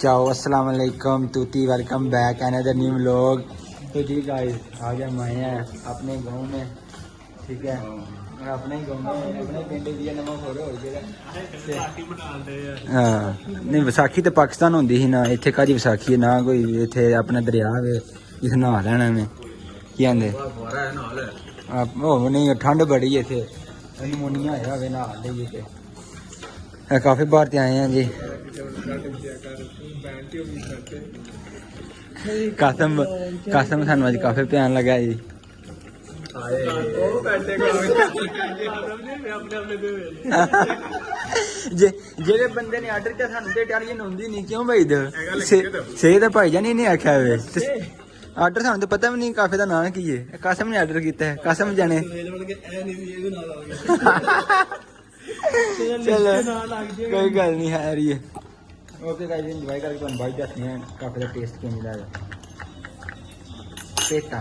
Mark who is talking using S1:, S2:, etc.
S1: चाओ अस्सलाम वालेकुम तूती welcome back another new vlog. तो जी गाइस आ गया मैं अपने गांव में, ठीक है अपने ही गांव में अपने पिंड दी नवा फोर हो गया। हाँ नहीं विसाखी तो पाकिस्तान होंदी ही ना, इत्थे काजी विसाखी ना कोई, इत्थे अपना दरिया वे इस नहा लेना में की आंदे नहीं ठंड बड़ी है इत्थे नमूनिया आया वे नहा लेइए ते काफी बार ते आए हैं जी। कासम कासम सानू अज काफी प्यान लगा जी। जेड़े बंदे ने आर्डर किया सानू ते टेलीजन होंदी नहीं क्यों भाई दे सही तो भाई जान नहीं आख्या वे आर्डर सानू तो पता भी नहीं काफे दा नाम की है। कासम ने आर्डर किया है, कासम जाने चलो कोई गल नहीं है रही है। ओके गाइस एंजॉय करके तुम भाई दसने काफे दा टेस्ट किवें दा पेटा